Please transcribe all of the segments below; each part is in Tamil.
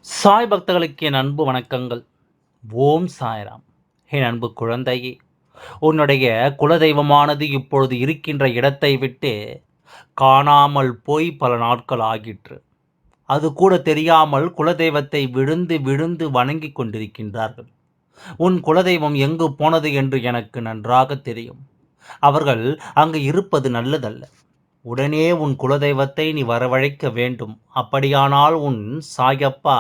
சாய் பக்தர்களுக்கு என் அன்பு வணக்கங்கள். ஓம் சாய்ராம். என் அன்பு குழந்தையே, உன்னுடைய குலதெய்வமானது இப்பொழுது இருக்கின்ற இடத்தை விட்டு காணாமல் போய் பல நாட்கள் ஆகிற்று. அது கூட தெரியாமல் குலதெய்வத்தை விழுந்து விழுந்து வணங்கிக் கொண்டிருக்கின்றார்கள். உன் குலதெய்வம் எங்கு போனது என்று எனக்கு நன்றாக தெரியும். அவர்கள் அங்கு இருப்பது நல்லதல்ல. உடனே உன் குலதெய்வத்தை நீ வரவழைக்க வேண்டும். அப்படியானால் உன் சாயப்பா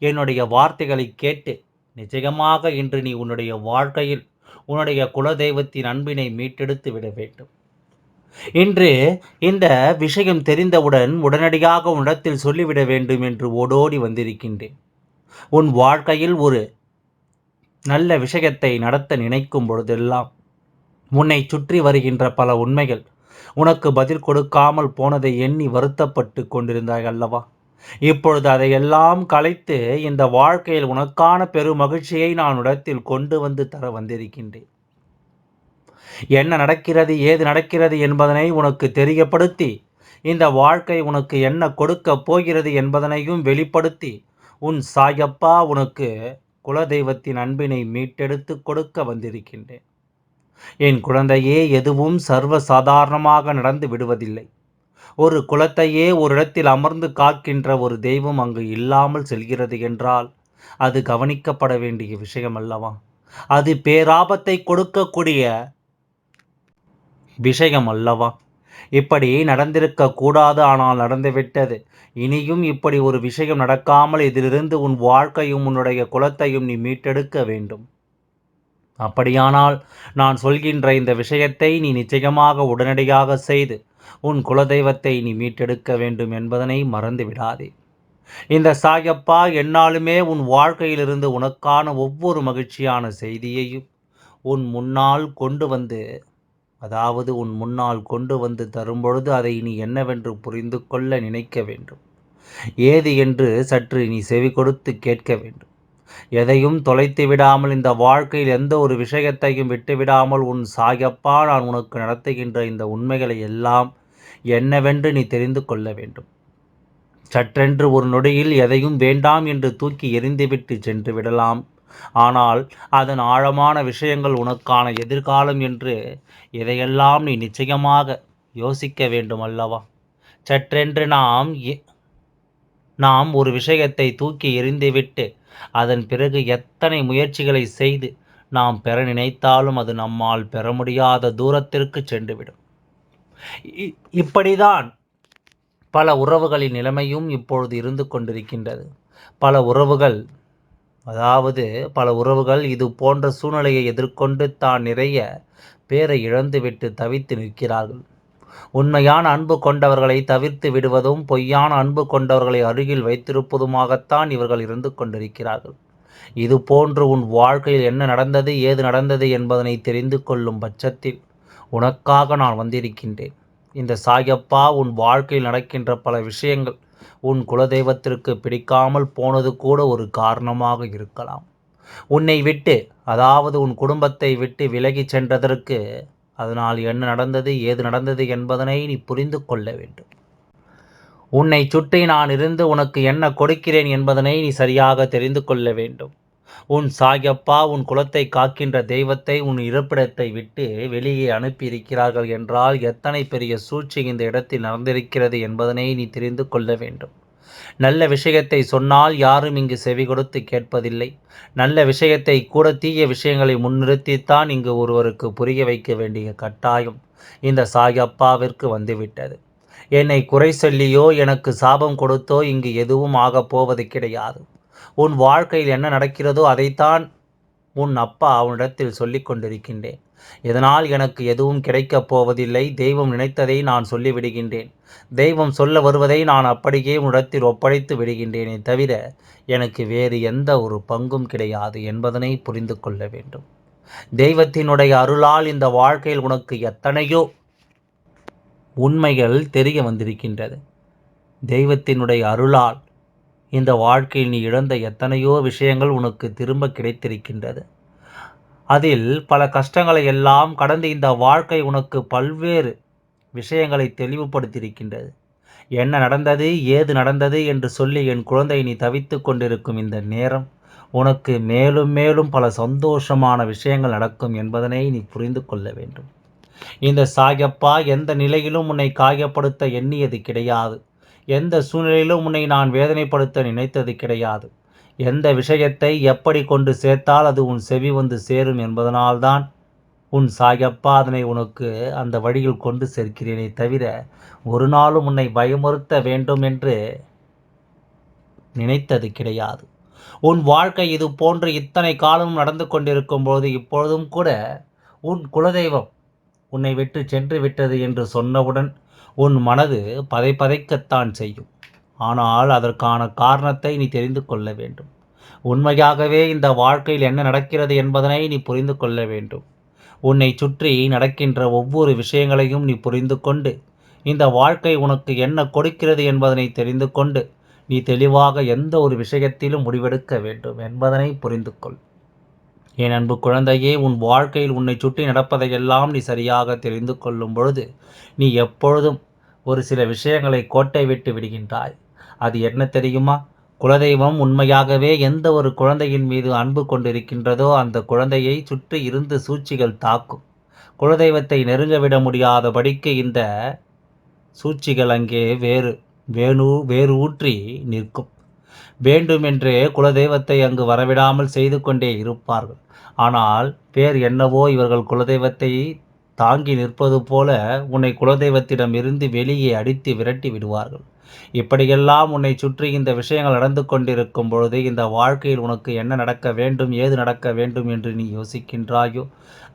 என்னுடைய வார்த்தைகளை கேட்டு நிச்சயமாக இன்று நீ உன்னுடைய வாழ்க்கையில் உன்னுடைய குலதெய்வத்தின் அன்பினை மீட்டெடுத்து விட வேண்டும். இன்று இந்த விஷயம் தெரிந்தவுடன் உடனடியாக உன்னிடத்தில் சொல்லிவிட வேண்டும் என்று ஓடோடி வந்திருக்கின்றேன். உன் வாழ்க்கையில் ஒரு நல்ல விஷயத்தை நடத்த நினைக்கும் பொழுதெல்லாம் உன்னை சுற்றி வருகின்ற பல உண்மைகள் உனக்கு பதில் கொடுக்காமல் போனதை எண்ணி வருத்தப்பட்டு கொண்டிருந்தாய் அல்லவா? இப்பொழுது அதையெல்லாம் கலைத்து இந்த வாழ்க்கையில் உனக்கான பெரும் மகிழ்ச்சியை நான் இடத்தில் கொண்டு வந்து தர வந்திருக்கின்றேன். என்ன நடக்கிறது, ஏது நடக்கிறது என்பதனை உனக்கு தெரியப்படுத்தி, இந்த வாழ்க்கை உனக்கு என்ன கொடுக்கப் போகிறது என்பதனையும் வெளிப்படுத்தி, உன் சாயப்பா உனக்கு குலதெய்வத்தின் அன்பினை மீட்டெடுத்து கொடுக்க வந்திருக்கின்றேன். என் குழந்தையே, எதுவும் சர்வ சாதாரணமாக நடந்து விடுவதில்லை. ஒரு குலத்தையே ஒரு இடத்தில் அமர்ந்து காக்கின்ற ஒரு தெய்வம் அங்கு இல்லாமல் செல்கிறது என்றால் அது கவனிக்கப்பட வேண்டிய விஷயம் அல்லவா? அது பேராபத்தை கொடுக்கக்கூடிய விஷயம் அல்லவா? இப்படி நடந்திருக்க கூடாது, ஆனால் நடந்துவிட்டது. இனியும் இப்படி ஒரு விஷயம் நடக்காமல் இதிலிருந்து உன் வாழ்க்கையும் உன்னுடைய குலத்தையும் நீ மீட்டெடுக்க வேண்டும். அப்படியானால் நான் சொல்கின்ற இந்த விஷயத்தை நீ நிச்சயமாக உடனடியாக செய்து உன் குலதெய்வத்தை நீ மீட்டெடுக்க வேண்டும் என்பதனை மறந்து விடாதே. இந்த சாயப்பா எந்நாளுமே உன் வாழ்க்கையிலிருந்து உனக்கான ஒவ்வொரு மகிழ்ச்சியான செய்தியையும் உன் முன்னால் கொண்டு வந்து உன் முன்னால் கொண்டு வந்து தரும்பொழுது அதை நீ என்னவென்று புரிந்து கொள்ள நினைக்க வேண்டும். ஏது என்று சற்று நீ செவி கொடுத்து கேட்க வேண்டும். எதையும் தொலைத்து விடாமல், இந்த வாழ்க்கையில் எந்த ஒரு விஷயத்தையும் விட்டுவிடாமல் உன் சாயப்பா நான் உனக்கு நடத்துகின்ற இந்த உண்மைகளை எல்லாம் என்னவென்று நீ தெரிந்து கொள்ள வேண்டும். சற்றென்று ஒரு நொடியில் எதையும் வேண்டாம் என்று தூக்கி எறிந்துவிட்டு சென்று விடலாம். ஆனால் அதன் ஆழமான விஷயங்கள் உனக்கான எதிர்காலம் என்று இதையெல்லாம் நீ நிச்சயமாக யோசிக்க வேண்டும் அல்லவா? சற்றென்று நாம் ஒரு விஷயத்தை தூக்கி எறிந்துவிட்டு அதன் பிறகு எத்தனை முயற்சிகளை செய்து நாம் பெற நினைத்தாலும் அது நம்மால் பெற முடியாத தூரத்திற்கு சென்றுவிடும். இப்படிதான் பல உறவுகளின் நிலைமையும் இப்பொழுது இருந்து கொண்டிருக்கின்றது. பல உறவுகள் இது போன்ற சூழ்நிலையை எதிர்கொண்டு தான் நிறைய பேரை இழந்துவிட்டு தவித்து நிற்கிறார்கள். உண்மையான அன்பு கொண்டவர்களை தவிர்த்து விடுவதும், பொய்யான அன்பு கொண்டவர்களை அருகில் வைத்திருப்பதுமாகத்தான் இவர்கள் இருந்து கொண்டிருக்கிறார்கள். இது போன்று உன் வாழ்க்கையில் என்ன நடந்தது, ஏது நடந்தது என்பதனை தெரிந்து கொள்ளும் பட்சத்தில் உனக்காக நான் வந்திருக்கின்றேன். இந்த சாயப்பா உன் வாழ்க்கையில் நடக்கின்ற பல விஷயங்கள் உன் குலதெய்வத்திற்கு பிடிக்காமல் போனது கூட ஒரு காரணமாக இருக்கலாம். உன்னை விட்டு, உன் குடும்பத்தை விட்டு விலகிச் சென்றதற்கு அதனால் என்ன நடந்தது, ஏது நடந்தது என்பதனை நீ புரிந்து கொள்ள வேண்டும். உன்னை சுற்றி நான் இருந்து உனக்கு என்ன கொடுக்கிறேன் என்பதனை நீ சரியாக தெரிந்து கொள்ள வேண்டும். உன் சாயப்பா உன் குலத்தை காக்கின்ற தெய்வத்தை உன் இருப்பிடத்தை விட்டு வெளியே அனுப்பியிருக்கிறார்கள் என்றால் எத்தனை பெரிய சூழ்ச்சி இந்த இடத்தில் நடந்திருக்கிறது என்பதனை நீ தெரிந்து கொள்ள வேண்டும். நல்ல விஷயத்தை சொன்னால் யாரும் இங்கு செவி கொடுத்து கேட்பதில்லை. நல்ல விஷயத்தை கூட தீய விஷயங்களை முன்னிறுத்தித்தான் இங்கு ஒருவருக்கு புரிய வைக்க வேண்டிய கட்டாயம் இந்த சாயப்பாவிற்கு வந்துவிட்டது. என்னை குறை சொல்லியோ எனக்கு சாபம் கொடுத்தோ இங்கு எதுவும் ஆகப் போவது கிடையாது. உன் வாழ்க்கையில் என்ன நடக்கிறதோ அதைத்தான் உன் அப்பா அவனிடத்தில் சொல்லிக் கொண்டிருக்கின்றேன். இதனால் எனக்கு எதுவும் கிடைக்கப் போவதில்லை. தெய்வம் நினைத்ததை நான் சொல்லிவிடுகின்றேன். தெய்வம் சொல்ல வருவதை நான் அப்படியே உன்னிடத்தில் ஒப்படைத்து விடுகின்றேனே தவிர எனக்கு வேறு எந்த ஒரு பங்கும் கிடையாது என்பதனை புரிந்து கொள்ள வேண்டும். தெய்வத்தினுடைய அருளால் இந்த வாழ்க்கையில் உனக்கு எத்தனையோ உண்மைகள் தெரிய வந்திருக்கின்றது. தெய்வத்தினுடைய அருளால் இந்த வாழ்க்கையில் நீ இழந்த எத்தனையோ விஷயங்கள் உனக்கு திரும்ப கிடைத்திருக்கின்றது. அதில் பல கஷ்டங்களை எல்லாம் கடந்து இந்த வாழ்க்கை உனக்கு பல்வேறு விஷயங்களை தெளிவுபடுத்தியிருக்கின்றது. என்ன நடந்தது, ஏது நடந்தது என்று சொல்லி என் குழந்தை நீ தவித்துக் கொண்டிருக்கும் இந்த நேரம், உனக்கு மேலும் மேலும் பல சந்தோஷமான விஷயங்கள் நடக்கும் என்பதனை நீ புரிந்து கொள்ள வேண்டும். இந்த சாயப்பா எந்த நிலையிலும் உன்னை காயப்படுத்த எண்ணியது கிடையாது. எந்த சூழ்நிலையிலும் உன்னை நான் வேதனைப்படுத்த நினைத்தது கிடையாது. எந்த விஷயத்தை எப்படி கொண்டு சேர்த்தால் அது உன் செவி வந்து சேரும் என்பதனால்தான் உன் சாயப்பா அதனை உனக்கு அந்த வழியில் கொண்டு சேர்க்கிறேனே தவிர, ஒரு நாளும் உன்னை பயமுறுத்த வேண்டும் என்று நினைத்தது கிடையாது. உன் வாழ்க்கை இது போன்று இத்தனை காலமும் நடந்து கொண்டிருக்கும்போது, இப்பொழுதும் கூட உன் குலதெய்வம் உன்னை விட்டு சென்று விட்டது என்று சொன்னவுடன் உன் மனது பதைபதைக்கத்தான் செய்யும். ஆனால் அதற்கான காரணத்தை நீ தெரிந்து கொள்ள வேண்டும். உண்மையாகவே இந்த வாழ்க்கையில் என்ன நடக்கிறது என்பதனை நீ புரிந்து கொள்ள வேண்டும். உன்னை சுற்றி நடக்கின்ற ஒவ்வொரு விஷயங்களையும் நீ புரிந்து கொண்டு, இந்த வாழ்க்கை உனக்கு என்ன கொடுக்கிறது என்பதனை தெரிந்து கொண்டு, நீ தெளிவாக எந்த ஒரு விஷயத்திலும் முடிவெடுக்க வேண்டும் என்பதனை புரிந்து கொள். என் அன்பு குழந்தையே, உன் வாழ்க்கையில் உன்னை சுற்றி நடப்பதையெல்லாம் நீ சரியாக தெரிந்து கொள்ளும் பொழுது, நீ எப்பொழுதும் ஒரு சில விஷயங்களை கோட்டை விட்டு விடுகின்றாய். அது என்ன தெரியுமா? குலதெய்வம் உண்மையாகவே எந்த ஒரு குழந்தையின் மீது அன்பு கொண்டிருக்கின்றதோ அந்த குழந்தையை சுற்றி இருந்து சூழ்ச்சிகள் தாக்கும். குலதெய்வத்தை நெருங்க விட முடியாதபடிக்கு இந்த சூழ்ச்சிகள் அங்கே வேறு ஊற்றி நிற்கும். வேண்டுமென்றே குலதெய்வத்தை அங்கு வரவிடாமல் செய்து கொண்டே இருப்பார்கள். ஆனால் பேர் என்னவோ இவர்கள் குலதெய்வத்தை தாங்கி நிற்பது போல உன்னை குலதெய்வத்திடம் இருந்து வெளியே அடித்து விரட்டி விடுவார்கள். இப்படியெல்லாம் உன்னை சுற்றி இந்த விஷயங்கள் நடந்து கொண்டிருக்கும் பொழுது, இந்த வாழ்க்கையில் உனக்கு என்ன நடக்க வேண்டும், ஏது நடக்க வேண்டும் என்று நீ யோசிக்கின்றாயோ,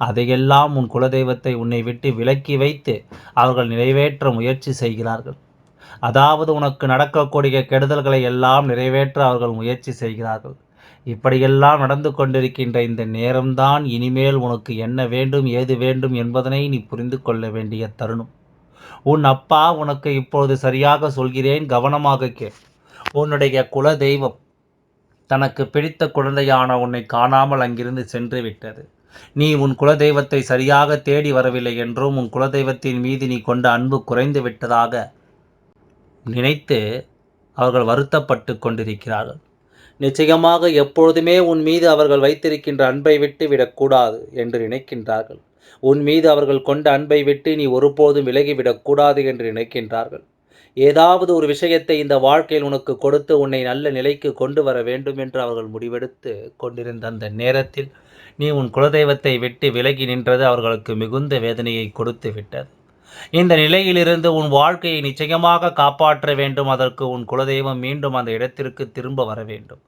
அதையெல்லாம் உன் குலதெய்வத்தை உன்னை விட்டு விலக்கி வைத்து அவர்கள் நிறைவேற்ற முயற்சி செய்கிறார்கள். அதாவது உனக்கு நடக்கக்கூடிய கெடுதல்களை எல்லாம் நிறைவேற்ற அவர்கள் முயற்சி செய்கிறார்கள். இப்படியெல்லாம் நடந்து கொண்டிருக்கின்ற இந்த நேரம்தான் இனிமேல் உனக்கு என்ன வேண்டும், ஏது வேண்டும் என்பதனை நீ புரிந்து கொள்ள வேண்டிய தருணம். உன் அப்பா உனக்கு இப்பொழுது சரியாக சொல்கிறேன், கவனமாக கேள். உன்னுடைய குல தெய்வம் தனக்கு பிடித்த குழந்தையான உன்னை காணாமல் அங்கிருந்து சென்று விட்டது. நீ உன் குலதெய்வத்தை சரியாக தேடி வரவில்லை என்றும், உன் குலதெய்வத்தின் மீது நீ கொண்ட அன்பு குறைந்து விட்டதாக நினைத்து அவர்கள் வருத்தப்பட்டு கொண்டிருக்கிறார்கள். நிச்சயமாக எப்பொழுதுமே உன் மீது அவர்கள் வைத்திருக்கின்ற அன்பை விட்டு விடக்கூடாது என்று நினைக்கின்றார்கள். உன் மீது அவர்கள் கொண்ட அன்பை விட்டு நீ ஒருபோதும் விலகிவிடக்கூடாது என்று நினைக்கின்றார்கள். ஏதாவது ஒரு விஷயத்தை இந்த வாழ்க்கையில் உனக்கு கொடுத்து உன்னை நல்ல நிலைக்கு கொண்டு வர வேண்டும் என்று அவர்கள் முடிவெடுத்து கொண்டிருந்த அந்த நேரத்தில் நீ உன் குலதெய்வத்தை விட்டு விலகி நின்றது அவர்களுக்கு மிகுந்த வேதனையை கொடுத்து விட்டது. இந்த நிலையிலிருந்து உன் வாழ்க்கையை நிச்சயமாக காப்பாற்ற வேண்டும். அதற்கு உன் குலதெய்வம் மீண்டும் அந்த இடத்திற்கு திரும்ப வர வேண்டும்.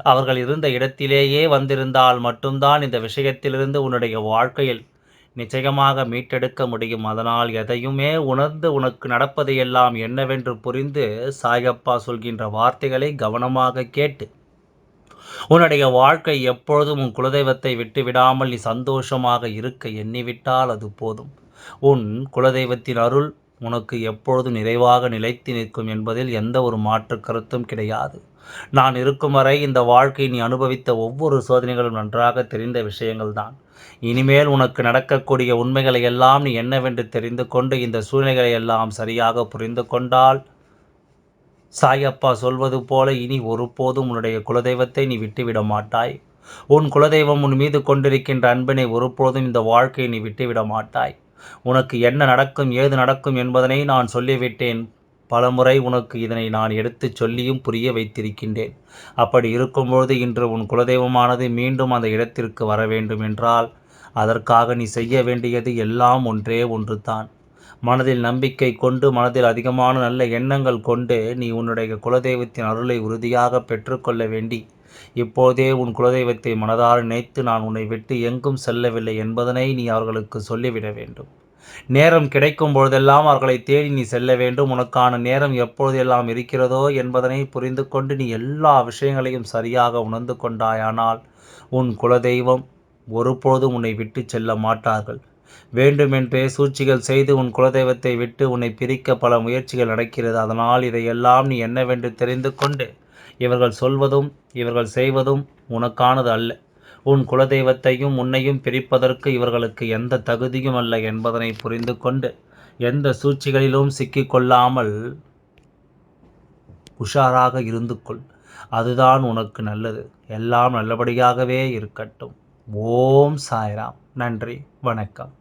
அவர்கள் இருந்த இடத்திலேயே வந்திருந்தால் மட்டும்தான் இந்த விஷயத்திலிருந்து உன்னுடைய வாழ்க்கையில் நிச்சயமாக மீட்டெடுக்க முடியும். அதனால் எதையுமே உணர்ந்து உனக்கு நடப்பதையெல்லாம் என்னவென்று புரிந்து சாயப்பா சொல்கின்ற வார்த்தைகளை கவனமாக கேட்டு உன்னுடைய வாழ்க்கை எப்பொழுதும் உன் குலதெய்வத்தை விட்டுவிடாமல் நீ சந்தோஷமாக இருக்க எண்ணிவிட்டால் அது போதும். உன் குலதெய்வத்தின் அருள் உனக்கு எப்பொழுதும் நிறைவாக நிலைத்து நிற்கும் என்பதில் எந்த ஒரு மாற்று கருத்தும் கிடையாது. நான் இருக்கும் வரை இந்த வாழ்க்கை நீ அனுபவித்த ஒவ்வொரு சோதனைகளும் நன்றாக தெரிந்த விஷயங்கள்தான். இனிமேல் உனக்கு நடக்கக்கூடிய உண்மைகளை எல்லாம் நீ என்னவென்று தெரிந்து கொண்டு இந்த சூழ்நிலைகளை எல்லாம் சரியாக புரிந்து கொண்டால், சாயப்பா சொல்வது போல இனி ஒருபோதும் உன்னுடைய குலதெய்வத்தை நீ விட்டுவிட மாட்டாய். உன் குலதெய்வம் உன் மீது கொண்டிருக்கின்ற அன்பினை ஒருபோதும் இந்த வாழ்க்கையை நீ விட்டுவிட மாட்டாய். உனக்கு என்ன நடக்கும், ஏது நடக்கும் என்பதனை நான் சொல்லிவிட்டேன். பலமுறை உனக்கு இதனை நான் எடுத்துச் சொல்லியும் புரிய வைத்திருக்கின்றேன். அப்படி இருக்கும்பொழுது இன்று உன் குலதெய்வமானது மீண்டும் அந்த இடத்திற்கு வர வேண்டும் என்றால், அதற்காக நீ செய்ய வேண்டியது எல்லாம் ஒன்றே ஒன்று தான். மனதில் நம்பிக்கை கொண்டு, மனதில் அதிகமான நல்ல எண்ணங்கள் கொண்டு நீ உன்னுடைய குலதெய்வத்தின் அருளை உறுதியாக பெற்றுக்கொள்ள வேண்டி, இப்போதே உன் குலதெய்வத்தை மனதார நினைத்து நான் உன்னை விட்டு எங்கும் செல்லவில்லை என்பதனை நீ அவர்களுக்கு சொல்லிவிட வேண்டும். நேரம் கிடைக்கும் பொழுதெல்லாம் அவர்களை தேடி நீ செல்ல வேண்டும். உனக்கான நேரம் எப்பொழுதெல்லாம் இருக்கிறதோ என்பதனை புரிந்து கொண்டு நீ எல்லா விஷயங்களையும் சரியாக உணர்ந்து கொண்டாயானால் உன் குலதெய்வம் ஒருபொழுதும் உன்னை விட்டு செல்ல மாட்டார்கள். வேண்டுமென்றே சூழ்ச்சிகள் செய்து உன் குலதெய்வத்தை விட்டு உன்னை பிரிக்க பல முயற்சிகள் நடக்கிறது. அதனால் இதையெல்லாம் நீ என்னவென்று தெரிந்து கொண்டு இவர்கள் சொல்வதும் இவர்கள் செய்வதும் உனக்கானது அல்ல. உன் குலதெய்வத்தையும் உன்னையும் பிரிப்பதற்கு இவர்களுக்கு எந்த தகுதியும் அல்ல என்பதனை புரிந்து கொண்டு எந்த சூழ்ச்சிகளிலும் சிக்கிக்கொள்ளாமல் உஷாராக இருந்து கொள். அதுதான் உனக்கு நல்லது. எல்லாம் நல்லபடியாகவே இருக்கட்டும். ஓம் சாய்ராம். நன்றி. வணக்கம்.